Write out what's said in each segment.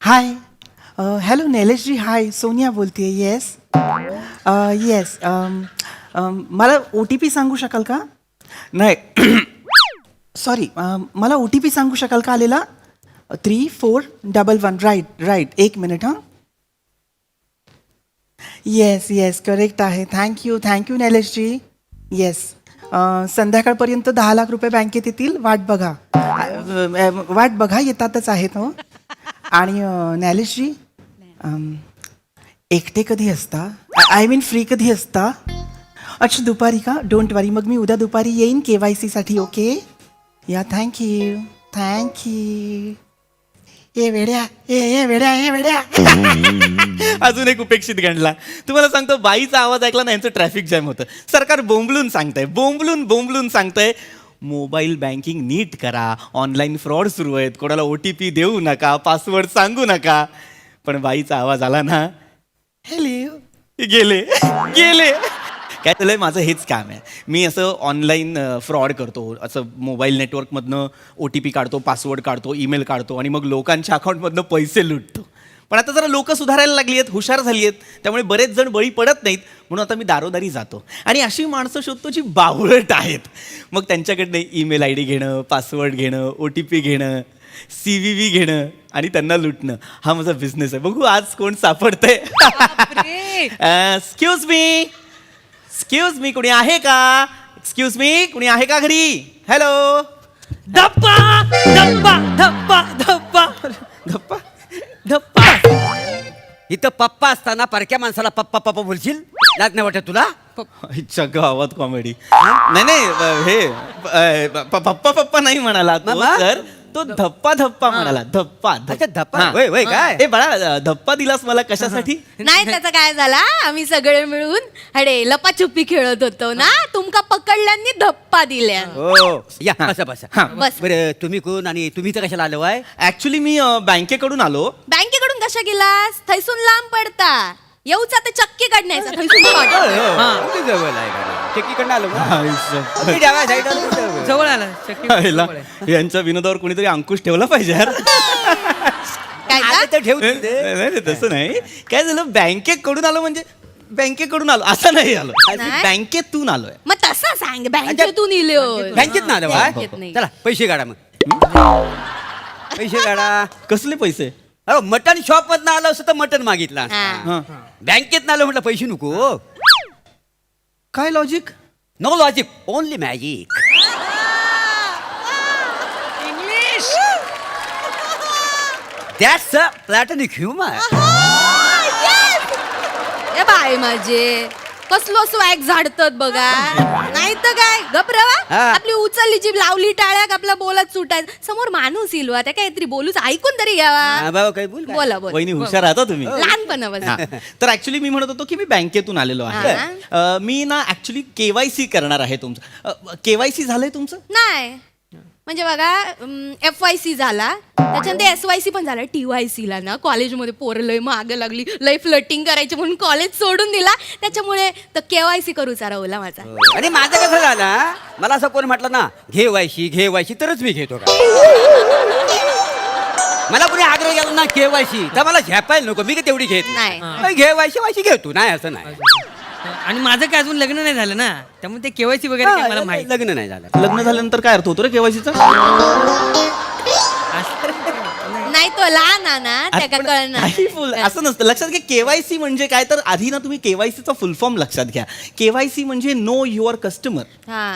Hi hello नैलेशजी हाय सोनिया बोलते yes yes मला O T P सांगू शकाल का नाही सॉरी मला ओ टी पी सांगू शकाल का आलेला 3411 राईट एक मिनिट हां येस करेक्ट आहे थँक्यू नैलेशजी येस संध्याकाळपर्यंत 10 लाख रुपये बँकेत येतील वाट बघा येतातच आहेत हो आणि नैलेशजी एकटे कधी असता आय मीन फ्री कधी असता अच्छा दुपारी का डोंट वरी मग मी उद्या दुपारी येईन KYC साठी ओके या थँक्यू ये वेड्या अजून एक उपेक्षित गणला तुम्हाला सांगतो बाईचा आवाज ऐकला ना यांचं ट्रॅफिक जॅम होतं सरकार बोंबलून सांगतंय मोबाईल बँकिंग नीट करा ऑनलाईन फ्रॉड सुरू आहेत कोणाला OTP देऊ नका पासवर्ड सांगू नका पण बाईचा आवाज आला ना हॅलो गेले काय झालंय माझं हेच काम आहे मी असं ऑनलाईन फ्रॉड करतो असं मोबाईल नेटवर्कमधनं OTP काढतो पासवर्ड काढतो ईमेल काढतो आणि मग लोकांच्या अकाउंटमधनं पैसे लुटतो पण आता जरा लोक सुधारायला लागली आहेत हुशार झाली आहेत त्यामुळे बरेच जण बळी पडत नाहीत म्हणून आता मी दारोदारी जातो आणि अशी माणसं शोधतो जी बावळट आहेत मग त्यांच्याकडनं ईमेल ID घेणं पासवर्ड घेणं OTP घेणं CVV घेणं आणि त्यांना लुटणं हा माझा बिझनेस आहे बघू आज कोण सापडतंय एक्सक्यूज मी कोणी आहे का घरी हॅलो धप्पा धप्पा धप्पा धप्पा धप्पा धप्पा इथं पप्पा असताना परक्या माणसाला पप्पा पप्पा बोलशील लाज नाही वाटत तुला इच्छा गावात कॉमेडी नाही हे पप्पा नाही म्हणाला तो मग? तर तो धप्पा म्हणाला धप्पा अच्छा, धप्पा. हा. होय, काय? ए बाळा धप्पा दिलास मला कशासाठी नाही त्याचं काय झाला आम्ही सगळे मिळून हडे लपाछुपी खेळत होतो ना तुमका पकडल्यांनी धप्पा दिल्या हो या हा. बसा हा. बस बरं तुम्ही कोण आणि तुम्ही तर कशाला आलो आहे ऍक्च्युली मी बँकेकडून आलो बँकेकडून कशा गेलास थैसून लांब पडता येऊचा ते चक्की काढण्याचा थैसून काढ. जवळ आहे चक्कीकडनं आलो का? आयुष्य. तुम्ही डाव्या साईडला जवळ. जवळ आला शक्य आईला, यांच्या विनोदावर कोणीतरी अंकुश ठेवला पाहिजे यार काय आलं का? तर ठेवू नाही, दे. नाही, तसं नाही काय झालं बँकेकडून आलो म्हणजे बँकेकडून आलो असं नाही आलो नाही? बँकेतून आलोय मग तसं सांग बँकेतून इलो बँकेत ना आलो काय? बँकेत नाही. चला पैसे काढा मग पैसे काढा कसले पैसे अहो मटन शॉप मधनं आलो असं तर मटन मागितला हा. हा. बँकेत आलो म्हटलं पैसे नको काय logic no logic only magic English that's a platonic humour ए बाय माझे कसलो स्वॅग झाडतात बघा नाही तर काय गपरवा हा. आपली उचलली जीभ लावली टाळ्याक आपला बोलत सुटायचं समोर माणूस येईल त्या काहीतरी बोलूच ऐकून तरी घ्यावा बाबा काही बोल काय? बोला बोला वहिनी हुशार आहात तुम्ही लहानपणापासून हा. तर ऍक्च्युली मी म्हणत होतो की मी बँकेतून आलेलो आहे मी ना ऍक्च्युली KYC करणार आहे तुमचं KYC झालंय तुमचं नाही म्हणजे बघा FYC झाला त्याच्यानंतर SYC पण झाला TYC ला ना कॉलेजमध्ये पोरं लय मागं लागली लय फ्लटिंग करायची म्हणून कॉलेज सोडून दिला त्याच्यामुळे तर KYC करूचा राहुला माझा आणि माझं कसं झालं मला असं कोण म्हटलं ना घे वायशी तरच मी घेतो का मला कोणी आग्रह केला ना KYC तर मला झेपायला नको मी काय तेवढी घेत नाही. घे वायशी घेतो नाही असं नाही आणि माझं काय अजून लग्न नाही झालं ना त्यामुळे ते KYC वगैरे काय मला माहिती लग्न नाही झालं लग्न झाल्यानंतर काय अर्थ होतो रे KYCचा नाही तो लहान आहे ना त्या का कळणार असं नसतं लक्षात घ्या KYC म्हणजे काय तर आधी ना तुम्ही KYCचा फुल फॉर्म लक्षात घ्या KYC म्हणजे नो युअर कस्टमर हा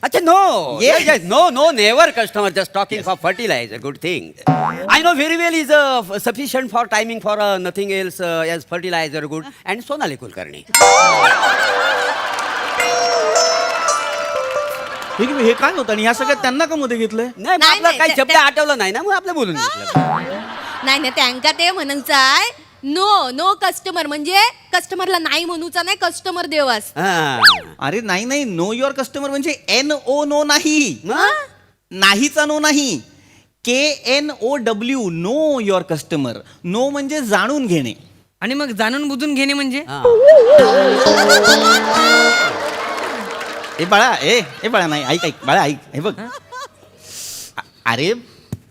अच्छा no Yes. No never customer just talking for fertiliser good thing I know very well is sufficient for timing for nothing else as fertiliser good and Sonali Kulkarni हे काय होतं आणि ह्या सगळ्यात त्यांना का मध्ये घेतलंय नाही नाही, आपला नाही, काही शब्द त्या- आठवलं नाही ना मग आपलं बोलून घेतलं नाही नाही त्यांका ते म्हणायचं आहे नो कस्टमर म्हणजे कस्टमरला नाही म्हणूचा नाही कस्टमर देवास हा. अरे नाही नो युअर कस्टमर म्हणजे NO नो नाही मग? नाहीचा नो नाही KNOW know your customer know म्हणजे जाणून घेणे आणि मग जाणून बुजून घेणे म्हणजे हा. ए बाळा ए बाळा नाही ऐक बाळा ऐक हे बघ अरे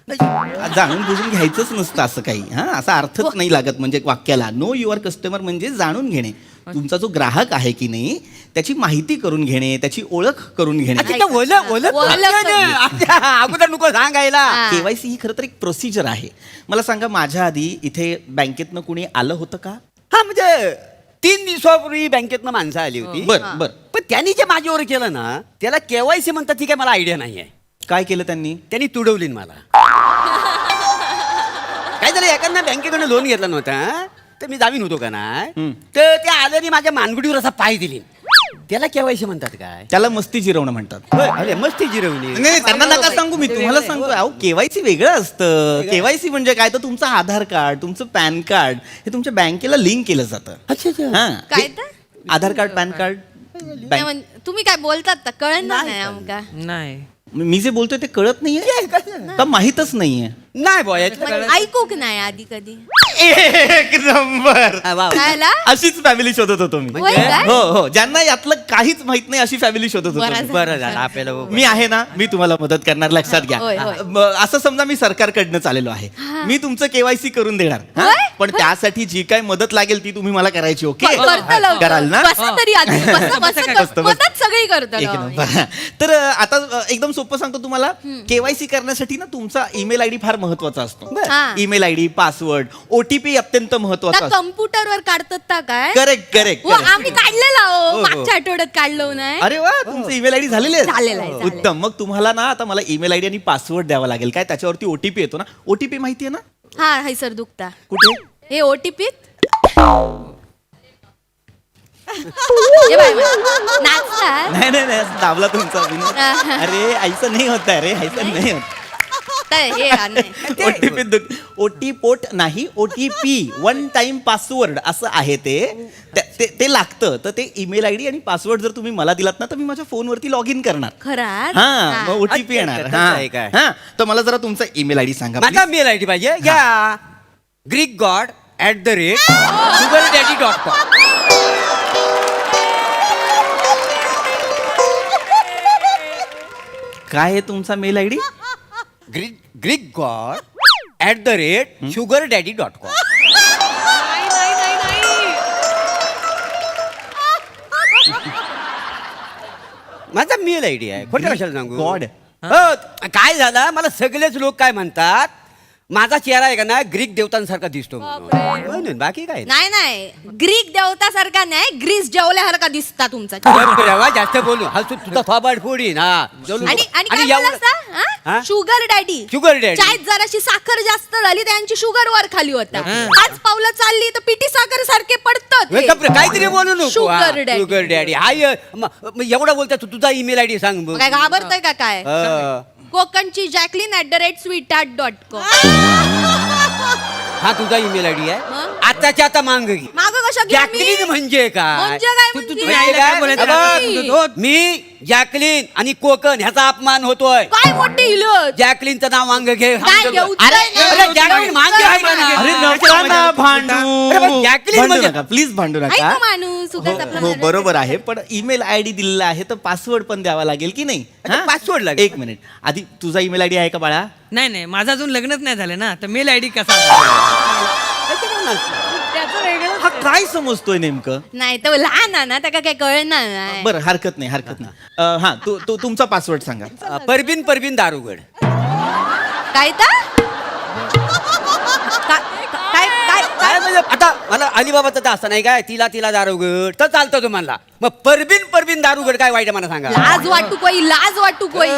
जाणून बुजून घ्यायचंच नसतं असं काही हा असा अर्थच नाही लागत म्हणजे वाक्याला. नो युअर कस्टमर म्हणजे जाणून घेणे. तुमचा जो ग्राहक आहे की नाही त्याची माहिती करून घेणे, त्याची ओळख करून घेणे. अच्छा, तर ओळख अगोदर नको सांगायला. केवायसी ही खरं तर एक प्रोसिजर आहे. मला सांगा, माझ्या आधी इथे बँकेतनं कुणी आलं होतं का? हा म्हणजे 3 दिवसापूर्वी बँकेतनं माणसं आली होती. बरं बरं. पण त्यांनी जे माझ्यावर केलं ना त्याला केवायसी म्हणतात ती काय मला आयडिया नाही आहे. काय केलं त्यांनी? त्यांनी तुडवली मला. काय झालं, एखाद्या बँकेकडनं लोन घेतला नव्हता तर मी जामीन होतो का नाही, तर त्या आल्याने माझ्या मानगुडीवर असा पाय दिली. त्याला केवायसी म्हणतात काय? त्याला मस्ती जिरवणं म्हणतात. होय, अरे मस्ती जिरवली. नाही त्यांना नका सांगू, मी तुम्हाला सांगतो. अहो केवायसी वेगळं असतं. केवायसी म्हणजे काय, तर तुमचं आधार कार्ड, तुमचं पॅन कार्ड हे तुमच्या बँकेला लिंक केलं जातं. अच्छा अच्छा. हा काय तर? आधार कार्ड, पॅन कार्ड. नाही, म्हणजे तुम्ही काय बोलतात तर कळण नाही आमका. नाही मी जे बोलतोय ते कळत नाहीये का माहीतच नाहीये? नाही बॉय म्हणजे ऐकूक नाही आधी कधी. एक नंबर. कायला? अशीच फॅमिली शोधत होतो मी. होय काय? हो हो, ज्यांना यातलं काहीच माहित नाही अशी फॅमिली शोधत बरं होतो. झालं. बरं झालं आपल्याला. मी आहे ना, मी तुम्हाला मदत करणार, लक्षात घ्या. होय, होय. असं समजा मी सरकारकडनं चाललेलो आहे, मी तुमचं केवायसी करून देणार हा? होय? पण त्यासाठी जी काय मदत लागेल ती तुम्ही मला करायची. ओके करतो लवकर. कराल ना? बसा तरी आधी. बसा, बसा, बसतो, मदत सगळी करतो एक राव. नंबर. तर आता एकदम सोपं सांगतो तुम्हाला. केवायसी करण्यासाठी ना तुमचा ईमेल आयडी फार महत्वाचा असतो. हा. ईमेल आयडी, पासवर्ड, ओटीपी अत्यंत महत्वाचा त्या असतो. कम्प्युटरवर काढतात ता काय? Correct correct. हो, आम्ही काढलेला हो. मागच्या आठवड्यात काढलो नाही. अरे वा, तुमचं ईमेल आयडी झालेले आहेत? झालेलं आहे, झालेलं आहे. उत्तम. मग तुम्हाला ना आता मला ईमेल आयडी आणि पासवर्ड द्यावा लागेल. काय त्याच्यावरती ओटीपी येतो ना? ओटीपी माहिती आहे ना? हा हाय सर दुखता. कुठे? हे ओटीपी नाचता. नाही नाही नाही, असं दाबला तुमचा विनोद. अरे ऐसा नहीं होता है रे, ऐसा नहीं होता. हे नाही. ओटीपी ओटी पोट नाही, ओटीपी वन टाइम पासवर्ड असं आहे ते लागतं. तर ते ईमेल आयडी आणि पासवर्ड जर तुम्ही मला दिलात ना तर मी माझ्या फोनवरती लॉग इन करणार. खरंच? हा, मग ओटीपी येणार. अच्छा, हा तसं आहे काय? हा, तर मला जरा तुमचा ईमेल आयडी सांगा माझा please. मेल आय डी पाहिजे. घ्या greekgod@sugardaddy.com. काय आहे तुमचा मेल आयडी? greekgod@sugardaddy.com. माझा मेल आय डी आहे. खोटं कशाला सांगू? गॉड. हो, काय झालं, मला सगळेच लोक काय म्हणतात, माझा चेहरा आहे का ना ग्रीक देवतांसारखा दिसतो म्हणून. बाकी काय नाही नाही, ग्रीक देवता सारखा नाही, ग्रीस जेवल्यासारखा दिसता तुमचा. नाही. जास्त बोलू हा तुझा थोबाड फोडीन. हा आणि काय हा? Sugar daddy. Sugar daddy. चायत जराशी साखर जास्त झाली त्यांची शुगर वर खाली होता. 5 पावलं चालली तर पिठी साखर सारखे पडतात हे. काहीतरी बोलू नको. Sugar daddy. Sugar daddy. हाय एवढा बोलता तू तुझा ईमेल आय डी सांग बघ. मग काय घाबरतोय का काय? हा. कोकणची jacqueline@sweetheart.com. हा तुझा ईमेल आय डी आहे. मग? आताच्या आता मांग घे. मागं कशा घेऊ मी? जॅकलीन म्हणजे काय? म्हणजे काय तू- म्हणजे? तुम्ही आईला काय बोलायचं? बघ, मी जॅकलीन आणि कोकण ह्याचा अपमान होतोय. काय मोठी इलोत? जॅकलीनचं नाव मांग घे. काय घेऊ? अरे जॅकलीन मांग घे. अरे नका ना भांडू. अरे पण जॅकलीन भांडू म्हणजे- नका प्लीज, भांडू आहे नका. तो माणूस उगाच हो आपला हो, माणूस. बरोबर आहे. पण ईमेल आयडी दिलेला आहे तर पासवर्ड पण द्यावा लागेल की नाही? अच्छा, हा? password लागेल. एक मिनिट, आधी तुझा ईमेल आयडी आहे का बाळा? नाही नाही, माझं अजून लग्नच नाही झालं ना, तर मेल आय डी कसा? हा काय समजतोय नेमकं? नाही तर लहान आहे ना, त्याला काय कळणार नाही. बरं, हरकत नाही, हरकत नाही. हा, तुमचा पासवर्ड सांगा. परबीन दारुगड. काय तर? काय काय काय म्हणजे आता मला अलिबाबाचं तर असं नाही काय, तिला दारुगड तर चालतं तुम्हाला. मग परबीन दारुगड काय वाईट आहे मला सांगा. लाज वाटू कोई, लाज वाटू कोई.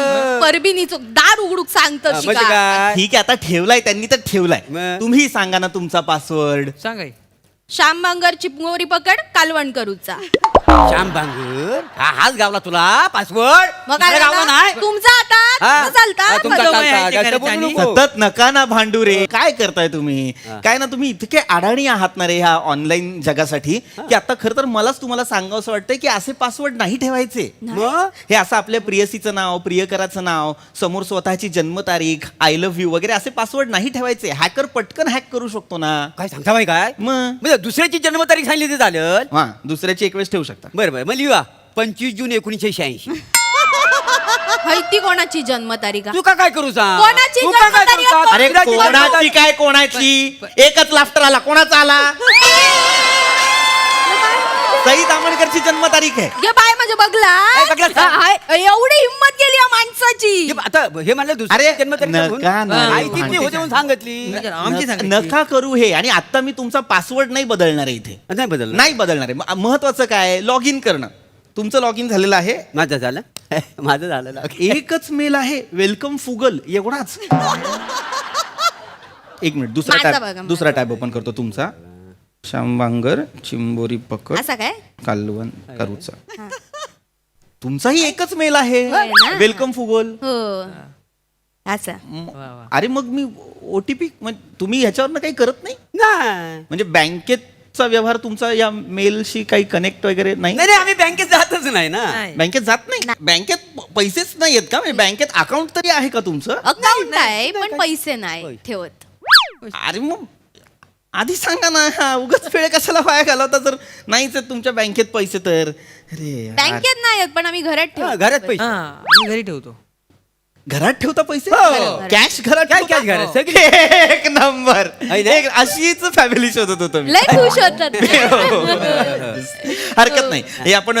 परबिनीचो दार उघडूक सांगतो म्हणजे शिका. काय? ठीक आहे, आता ठेवलाय त्यांनी तर ठेवलाय. मग? तुम्ही सांगा ना तुमचा पासवर्ड. सांगाय श्याम बांगरची मोरी पकड कालवण करूचा. श्याम बांगर हाच गावला तुला पासवर्ड. मग काय गावला नाही. तुमचा आता हा. चालता. हा, तुमचा बरोबर चालता. आहे, ते जास्त खरंच बोलू आणि- नको. सतत नका ना भांडू रे. काय करताय तुम्ही? काय ना तुम्ही इतके अडाणी आहात ना रे ह्या ऑनलाईन जगासाठी, की आता खरं तर मलाच तुम्हाला सांगावं असं वाटतंय की असे पासवर्ड नाही ठेवायचे. मग हे असं आपल्या प्रियसीचं नाव, प्रियकराचं नाव, समोर स्वतःची जन्मतारीख, आय लव्ह यू वगैरे असे पासवर्ड नाही ठेवायचे. हॅकर पटकन हॅक करू शकतो ना. काय सांगता बाई काय? मग म्हणजे दुसऱ्याची जन्मतारीख सांगली ते झालं. हा, दुसऱ्याची एक वेळेस ठेवू शकता. बरं मग लिहा 25 जून 1986. ती कोणाची जन्मतारीख आहे? तू का काय करू सांग कोणाची तू का काय जन्मतारीख करू सांग? आहे? अरे इंग्रजी कोणाची काय कोणाची एकच लाफ्टर आला कोणाचा आला सई दामणकरची जन्मतारीख आहे ये बाय म्हणजे बघला बघला का? एवढी हिंमत गेली या माणसाची. हे आता हे म्हणलं अरे, दुसरे जन्मतारीख नका सांगून. ना. माहिती नाही होते म्हणून सांगितली आमची सांगायची. नका करू हे आणि आता मी तुमचा पासवर्ड नाही बदलणार आहे इथे नाही बदल नाही बदलणार आहे महत्वाचं काय लॉग इन करणं तुमचं लॉग इन झालेलं आहे माझं झालं माझं झालं एकच मेल आहे वेलकम फुगल एवढाच एक मिनिट माझा बघा, दुसरा टॅब ओपन करतो तुमचा शांबांगर चिंबोरी पकड असा काय कालवण करूचा तुमचाही एकच मेल आहे होय ना? वेलकम फुगल हो असा अरे मग मी ओटीपी तुम्ही ह्याच्यावर काही करत नाही नाही म्हणजे बँकेचा व्यवहार तुमचा या मेलशी काही कनेक्ट वगैरे नाही नाही आम्ही बँकेत जातच नाही ना नाही. बँकेत जात नाही बँकेत पैसेच नाही आहेत का म्हणजे बँकेत अकाउंट तरी आहे का तुमचं अकाउंट आहे पण पैसे नाही ठेवत. अरे मग आधी सांगा ना हा उगाच वेळ कशाला वाया घालवता जर नाहीच आहेत तुमच्या बँकेत पैसे तर अरे यार. बँकेत नाही आहेत पण आम्ही घरात हा, ठेवतो. घरात पैसे हा आम्ही घरी ठेवतो घरात ठेवता पैसे हो. कॅश घरात काय ठेवता? cash घरात? सगळी- एक नंबर आहे ना? एक अशीच फॅमिली शोधत होतो मी लय खुश होतात हरकत नाही हे आपण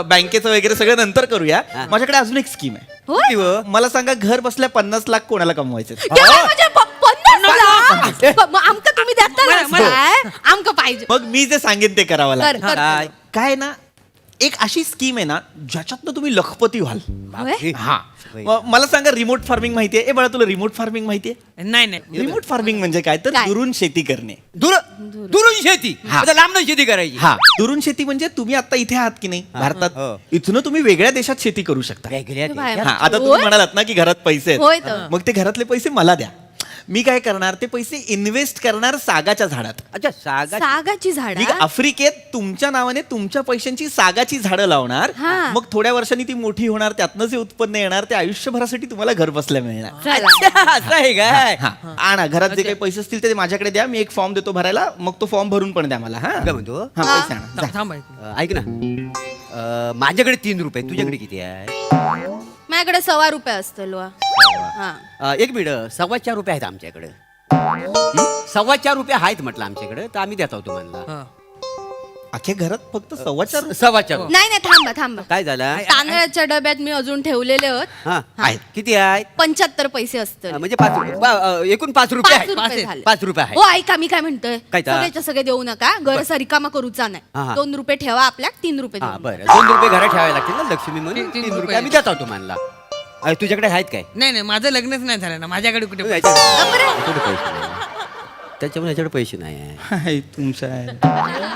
बँकेचं वगैरे सगळं नंतर करूया माझ्याकडे अजून एक स्कीम आहे होय? किती व? मला सांगा घर बसल्या 50 लाख कोणाला कमवायचे केव्हा म्हणजे 50 लाख? मग आमका तुम्ही देता ना मला- काय? आमका पाहिजे मग मी जे सांगेन ते करावं कर, लागेल कर. काय? काय ना एक अशी स्कीम आहे ना ज्याच्यातनं तुम्ही लखपती व्हाल होय? हा मला सांगा रिमोट फार्मिंग माहितीये ए बाळा तुला रिमोट फार्मिंग माहितीये नाही नाही रिमोट फार्मिंग म्हणजे काय तर काय? दुरून शेती करणे दुरून शेती हा. आता लांब शेती करायची हा दुरून शेती म्हणजे तुम्ही आता इथे आहात की नाही हो. भारतात इथून तुम्ही वेगळ्या देशात शेती करू शकता वेगळ्या बाहेर. हा आता तुम्ही होय? म्हणालात ना की घरात पैसे होय आहेत तर. मग ते घरातले पैसे मला द्या मी काय करणार ते पैसे इन्व्हेस्ट करणार सागाच्या झाडात अच्छा सागा सागाची झाड मी आफ्रिकेत तुमच्या नावाने तुमच्या पैशांची सागाची झाडं लावणार हा. मग थोड्या वर्षांनी ती मोठी होणार त्यातनं जे उत्पन्न येणार ते आयुष्यभरासाठी तुम्हाला घर बसल्या मिळणार असं आहे काय हा आणा घरात जे काही पैसे असतील ते माझ्याकडे द्या मी एक फॉर्म देतो भरायला मग तो फॉर्म भरून पण द्या मला हा काय म्हणतो हा पैसे आणा जा. थांब ऐक ना माझ्याकडे 3 रुपये तुझ्याकडे किती आहे माझ्याकडे ₹1.25 असतो हा एक मिनिट 4.25 रुपये आहेत आमच्याकडे 4.25 रुपये आहेत म्हटलं आमच्याकडे तर आम्ही देतो तुम्हाला अख्ख्या घरात फक्त 4.25 4.25 नाही नाही थांबा थांबा काय झालं तांदळाच्या डब्यात मी अजून ठेवलेले होत हा आहेत. किती आहेत 75 पैसे असतं म्हणजे 5 रुपये एकूण 5 रुपये 5 आहेत रुपये झाले 5 रुपये आहेत हो ऐका मी काय म्हणतोय काय तर? सगळ्याच्या सगळे देऊ नका घर रिकामा करूचा हा, नाही हा. 2 रुपये ठेवा आपल्या 3 रुपये हा देऊन बरं 2 रुपये घरात ठेवावे लागतील ना लक्ष्मी म्हणून 3 3 रुपये आम्ही देतो तुम्हाला तुझ्याकडे आहेत काय नाही नाही माझं लग्नच नाही झालं ना माझ्याकडे कुठे याच्याकडे पैसे नाही. त्याच्यामुळे याच्याकडे पैसे नाही आहे हाय, तुमचं आहे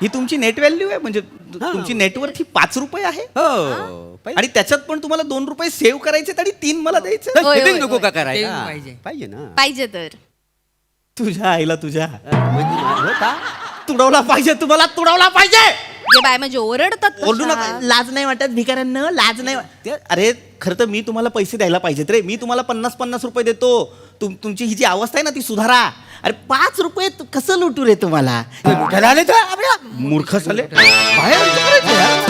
ही तुमची नेट व्हॅल्यू आहे म्हणजे तुमची नेटवर्थ ही 5 रुपये आहे हो आणि त्याच्यात पण तुम्हाला 2 रुपये सेव्ह करायचे आणि 3 मला द्यायचे तर होय, saving होय, नको का करायला Saving पाहिजे. पाहिजे ना पाहिजे तर तुझ्या आईला तुझ्या हो का? तुडवला पाहिजे तुम्हाला तुडवला पाहिजे जे बाय म्हणजे ओरडतात ओरडू कशा. नका लाज नाही वाटत भिकाऱ्यांना लाज नाही अरे खरं तर मी तुम्हाला पैसे द्यायला पाहिजेत रे मी तुम्हाला 50-50 रुपये देतो तुमची ही जी अवस्था आहे ना ती सुधारा अरे 5 रुपये कसं लुटू रे तुम्हाला लुटायला आले तर आपल्या मूर्ख झाले बाहेर विचारायचं यार.